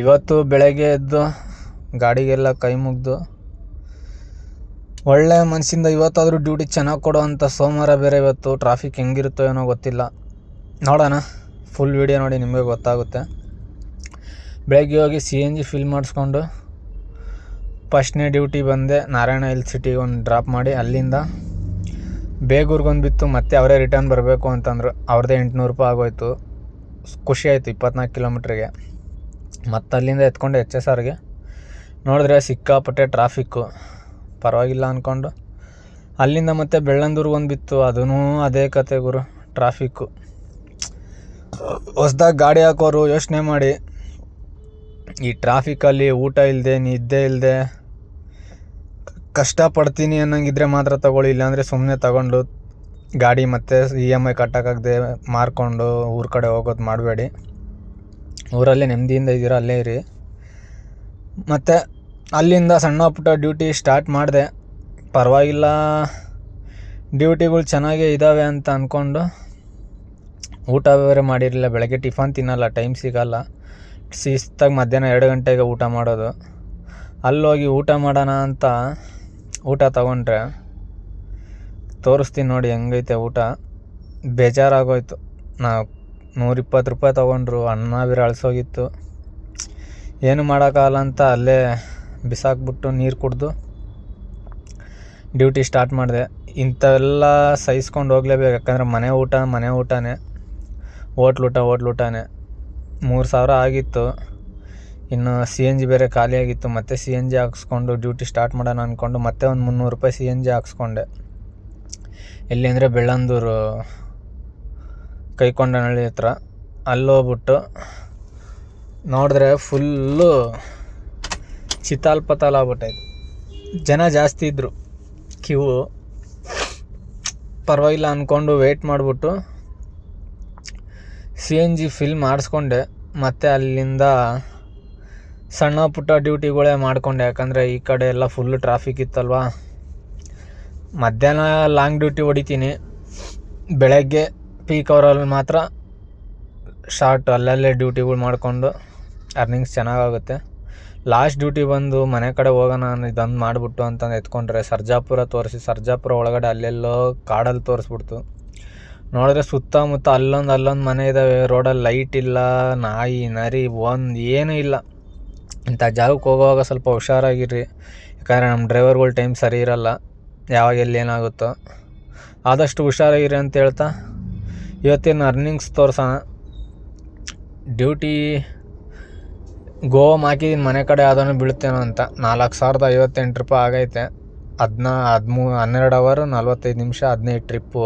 ಇವತ್ತು ಬೆಳಗ್ಗೆ ಎದ್ದು ಗಾಡಿಗೆಲ್ಲ ಕೈ ಮುಗಿದು ಒಳ್ಳೆ ಮನಸ್ಸಿಂದ ಇವತ್ತಾದರೂ ಡ್ಯೂಟಿ ಚೆನ್ನಾಗಿ ಕೊಡೋವಂಥ ಸೋಮವಾರ ಬೇರೆ. ಇವತ್ತು ಟ್ರಾಫಿಕ್ ಹೆಂಗಿರುತ್ತೋ ಏನೋ ಗೊತ್ತಿಲ್ಲ, ನೋಡೋಣ. ಫುಲ್ ವೀಡಿಯೋ ನೋಡಿ ನಿಮಗೆ ಗೊತ್ತಾಗುತ್ತೆ. ಬೆಳಗ್ಗೆ ಹೋಗಿ CNG ಫಿಲ್ ಮಾಡಿಸ್ಕೊಂಡು ಫಸ್ಟ್ನೇ ಡ್ಯೂಟಿ ಬಂದೆ. ನಾರಾಯಣ ಹಿಲ್ ಸಿಟಿಗೆ ಒಂದು ಡ್ರಾಪ್ ಮಾಡಿ ಅಲ್ಲಿಂದ ಬೇಗೂರ್ಗೊಂದು ಬಿತ್ತು. ಮತ್ತೆ ಅವರೇ ರಿಟರ್ನ್ ಬರಬೇಕು ಅಂತಂದರು. ಅವ್ರದ್ದೇ 800 ರೂಪಾಯಿ ಆಗೋಯ್ತು. ಖುಷಿ ಆಯಿತು 24 ಕಿಲೋಮೀಟ್ರಿಗೆ. ಮತ್ತು ಅಲ್ಲಿಂದ ಎತ್ಕೊಂಡು HSRಗೆ ನೋಡಿದ್ರೆ ಸಿಕ್ಕಾಪಟ್ಟೆ ಟ್ರಾಫಿಕ್ಕು. ಪರವಾಗಿಲ್ಲ ಅಂದ್ಕೊಂಡು ಅಲ್ಲಿಂದ ಮತ್ತೆ ಬೆಳ್ಳಂದೂರ್ಗೆ ಒಂದು ಬಿತ್ತು. ಅದೂ ಅದೇ ಕತೆ ಗುರು, ಟ್ರಾಫಿಕ್ಕು. ಹೊಸ್ದಾಗಿ ಗಾಡಿ ಹಾಕೋರು ಯೋಚನೆ ಮಾಡಿ, ಈ ಟ್ರಾಫಿಕಲ್ಲಿ ಊಟ ಇಲ್ಲದೆ ನಿದ್ದೆ ಇಲ್ಲದೆ ಕಷ್ಟಪಡ್ತೀನಿ ಅನ್ನೋಂಗಿದ್ರೆ ಮಾತ್ರ ತೊಗೊಳ್ಳಿ. ಇಲ್ಲಾಂದರೆ ಸುಮ್ಮನೆ ತಗೊಂಡು ಗಾಡಿ ಮತ್ತು EMI ಕಟ್ಟೋಕ್ಕಾಗದೆ ಮಾರ್ಕೊಂಡು ಊರ ಕಡೆ ಹೋಗೋದು ಮಾಡಬೇಡಿ. ಊರಲ್ಲೇ ನೆಮ್ಮದಿಯಿಂದ ಇದ್ದೀರ ಅಲ್ಲೇ ಇರಿ. ಮತ್ತು ಅಲ್ಲಿಂದ ಸಣ್ಣ ಪುಟ್ಟ ಡ್ಯೂಟಿ ಸ್ಟಾರ್ಟ್ ಮಾಡಿದೆ. ಪರವಾಗಿಲ್ಲ, ಡ್ಯೂಟಿಗಳು ಚೆನ್ನಾಗೇ ಇದ್ದಾವೆ ಅಂತ ಅಂದ್ಕೊಂಡು ಊಟ ಬೇರೆ ಮಾಡಿರಲಿಲ್ಲ. ಬೆಳಗ್ಗೆ ಟಿಫನ್ ತಿನ್ನಲ್ಲ, ಟೈಮ್ ಸಿಗೋಲ್ಲ. ಶಿಸ್ತಾಗಿ ಮಧ್ಯಾಹ್ನ 2 ಗಂಟೆಗೆ ಊಟ ಮಾಡೋದು. ಅಲ್ಲೋಗಿ ಊಟ ಮಾಡೋಣ ಅಂತ ಊಟ ತೊಗೊಂಡ್ರೆ ತೋರಿಸ್ತೀನಿ ನೋಡಿ ಹೆಂಗೈತೆ ಊಟ. ಬೇಜಾರಾಗೋಯ್ತು. ನಾವು 120 ರೂಪಾಯಿ ತೊಗೊಂಡ್ರು, ಅನ್ನ ಬೇರೆ ಅಳಿಸೋಗಿತ್ತು. ಏನು ಮಾಡೋಕ್ಕಾಗಲ್ಲ ಅಂತ ಅಲ್ಲೇ ಬಿಸಾಕ್ಬಿಟ್ಟು ನೀರು ಕುಡಿದು ಡ್ಯೂಟಿ ಸ್ಟಾರ್ಟ್ ಮಾಡಿದೆ. ಇಂಥವೆಲ್ಲ ಸಹಿಸ್ಕೊಂಡು ಹೋಗಲೇಬೇಕು, ಯಾಕಂದರೆ ಮನೆ ಊಟನೇ, ಹೋಟ್ಲೂಟನೇ. 3000 ಆಗಿತ್ತು. ಇನ್ನು CNG ಬೇರೆ ಖಾಲಿಯಾಗಿತ್ತು. ಮತ್ತೆ CNG ಹಾಕ್ಸ್ಕೊಂಡು ಡ್ಯೂಟಿ ಸ್ಟಾರ್ಟ್ ಮಾಡೋಣ ಅಂದ್ಕೊಂಡು ಮತ್ತೆ ಒಂದು 300 ರೂಪಾಯಿ CNG ಹಾಕ್ಸ್ಕೊಂಡೆ. ಎಲ್ಲಿ ಅಂದರೆ ಬೆಳ್ಳಂದೂರು ಕೈಕೊಂಡನಹಳ್ಳಿ ಹತ್ರ. ಅಲ್ಲೋಗ್ಬಿಟ್ಟು ನೋಡಿದ್ರೆ ಫುಲ್ಲು ಚಿತಾಲ್ ಆಗ್ಬಿಟ್ಟೈತೆ. ಜನ ಜಾಸ್ತಿ ಇದ್ದರು, ಕ್ಯೂ. ಪರವಾಗಿಲ್ಲ ಅಂದ್ಕೊಂಡು ವೆಯ್ಟ್ ಮಾಡಿಬಿಟ್ಟು CNG ಫಿಲ್ ಮಾಡಿಸ್ಕೊಂಡೆ. ಮತ್ತು ಅಲ್ಲಿಂದ ಸಣ್ಣ ಪುಟ್ಟ ಡ್ಯೂಟಿಗಳೇ ಮಾಡಿಕೊಂಡೆ, ಯಾಕಂದರೆ ಈ ಕಡೆ ಎಲ್ಲ ಫುಲ್ಲು ಟ್ರಾಫಿಕ್ ಇತ್ತಲ್ವ. ಮಧ್ಯಾಹ್ನ ಲಾಂಗ್ ಡ್ಯೂಟಿ ಹೊಡಿತೀನಿ, ಬೆಳಗ್ಗೆ ಪೀಕ್ ಅವರಲ್ಲಿ ಮಾತ್ರ ಶಾರ್ಟ್ ಅಲ್ಲಲ್ಲೇ ಡ್ಯೂಟಿಗಳು ಮಾಡಿಕೊಂಡು ಅರ್ನಿಂಗ್ಸ್ ಚೆನ್ನಾಗಾಗುತ್ತೆ. ಲಾಸ್ಟ್ ಡ್ಯೂಟಿ ಬಂದು ಮನೆ ಕಡೆ ಹೋಗೋಣ ಇದೊಂದು ಮಾಡಿಬಿಟ್ಟು ಅಂತಂದು ಎತ್ಕೊಂಡ್ರೆ ಸರ್ಜಾಪುರ ಒಳಗಡೆ ಅಲ್ಲೆಲ್ಲೋ ಕಾಡಲ್ಲಿ ತೋರಿಸ್ಬಿಡ್ತು. ನೋಡಿದ್ರೆ ಸುತ್ತಮುತ್ತ ಅಲ್ಲೊಂದು ಮನೆ ಇದ್ದಾವೆ. ರೋಡಲ್ಲಿ ಲೈಟ್ ಇಲ್ಲ, ನಾಯಿ ನರಿ ಏನೂ ಇಲ್ಲ. ಇಂಥ ಜಾಗಕ್ಕೆ ಹೋಗುವಾಗ ಸ್ವಲ್ಪ ಹುಷಾರಾಗಿರ್ರಿ, ಯಾಕಂದರೆ ನಮ್ಮ ಡ್ರೈವರ್ಗಳ ಟೈಮ್ ಸರಿ ಇರಲ್ಲ, ಯಾವಾಗ ಎಲ್ಲಿ ಏನಾಗುತ್ತೋ. ಆದಷ್ಟು ಹುಷಾರಾಗಿರಿ ಅಂತ ಹೇಳ್ತಾ ಇವತ್ತಿನ ಅರ್ನಿಂಗ್ಸ್ ತೋರ್ಸೋಣ. ಡ್ಯೂಟಿ ಗೋಮ್ ಹಾಕಿದ್ದೀನಿ, ಮನೆ ಕಡೆ ಆದೂ ಬೀಳ್ತೇನೋ ಅಂತ. 4058 ರೂಪಾಯಿ ಆಗೈತೆ. 12 ಅವರ್ 45 ನಿಮಿಷ 15 ಟ್ರಿಪ್ಪು.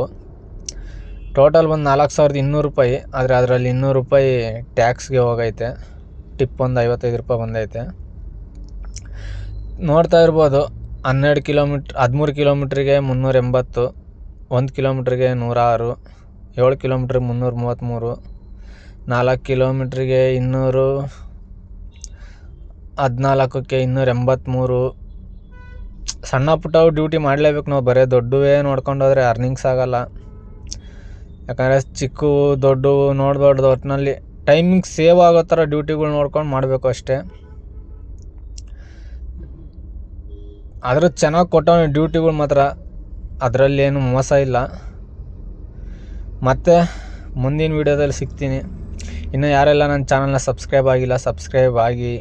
ಟೋಟಲ್ ಬಂದು 4200 ರೂಪಾಯಿ. ಆದರೆ ಅದರಲ್ಲಿ 200 ರೂಪಾಯಿ ಟ್ಯಾಕ್ಸ್ಗೆ ಹೋಗೈತೆ. ಟಿಪ್ ಒಂದು 55 ರೂಪಾಯಿ ಬಂದೈತೆ. ನೋಡ್ತಾ ಇರ್ಬೋದು, 13 ಕಿಲೋಮೀಟ್ರಿಗೆ 380, 1 ಕಿಲೋಮೀಟ್ರಿಗೆ 106, 7 ಕಿಲೋಮೀಟ್ರಿಗೆ 333, 4 ಕಿಲೋಮೀಟ್ರಿಗೆ 200, 14ಕ್ಕೆ 283. ಸಣ್ಣ ಪುಟ್ಟವು ಡ್ಯೂಟಿ ಮಾಡಲೇಬೇಕು ನಾವು. ಬರೀ ದೊಡ್ಡವೇ ನೋಡ್ಕೊಂಡೋದ್ರೆ ಅರ್ನಿಂಗ್ಸ್ ಆಗೋಲ್ಲ. ಯಾಕಂದರೆ ಚಿಕ್ಕ ದೊಡ್ಡ ನೋಡಬಾರ್ದು. ಒಟ್ಟಿನಲ್ಲಿ ಟೈಮಿಂಗ್ ಸೇವ್ ಆಗೋ ಥರ ಡ್ಯೂಟಿಗಳು ನೋಡ್ಕೊಂಡು ಮಾಡಬೇಕು ಅಷ್ಟೇ. ಆದರೂ ಚೆನ್ನಾಗಿ ಕೊಟ್ಟವನು ಡ್ಯೂಟಿಗಳು ಮಾತ್ರ, ಅದರಲ್ಲೇನು ಮೋಸ ಇಲ್ಲ. ಮತ್ತು ಮುಂದಿನ ವೀಡಿಯೋದಲ್ಲಿ ಸಿಗ್ತೀನಿ. ಇನ್ನು ಯಾರೆಲ್ಲ ನನ್ನ ಚಾನಲ್ನ ಸಬ್ಸ್ಕ್ರೈಬ್ ಆಗಿಲ್ಲ, ಸಬ್ಸ್ಕ್ರೈಬ್ ಆಗಿ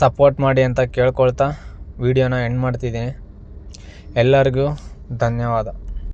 ಸಪೋರ್ಟ್ ಮಾಡಿ ಅಂತ ಕೇಳ್ಕೊಳ್ತಾ ವೀಡಿಯೋನ ಎಂಡ್ ಮಾಡ್ತಿದ್ದೀನಿ. ಎಲ್ಲರಿಗೂ ಧನ್ಯವಾದ.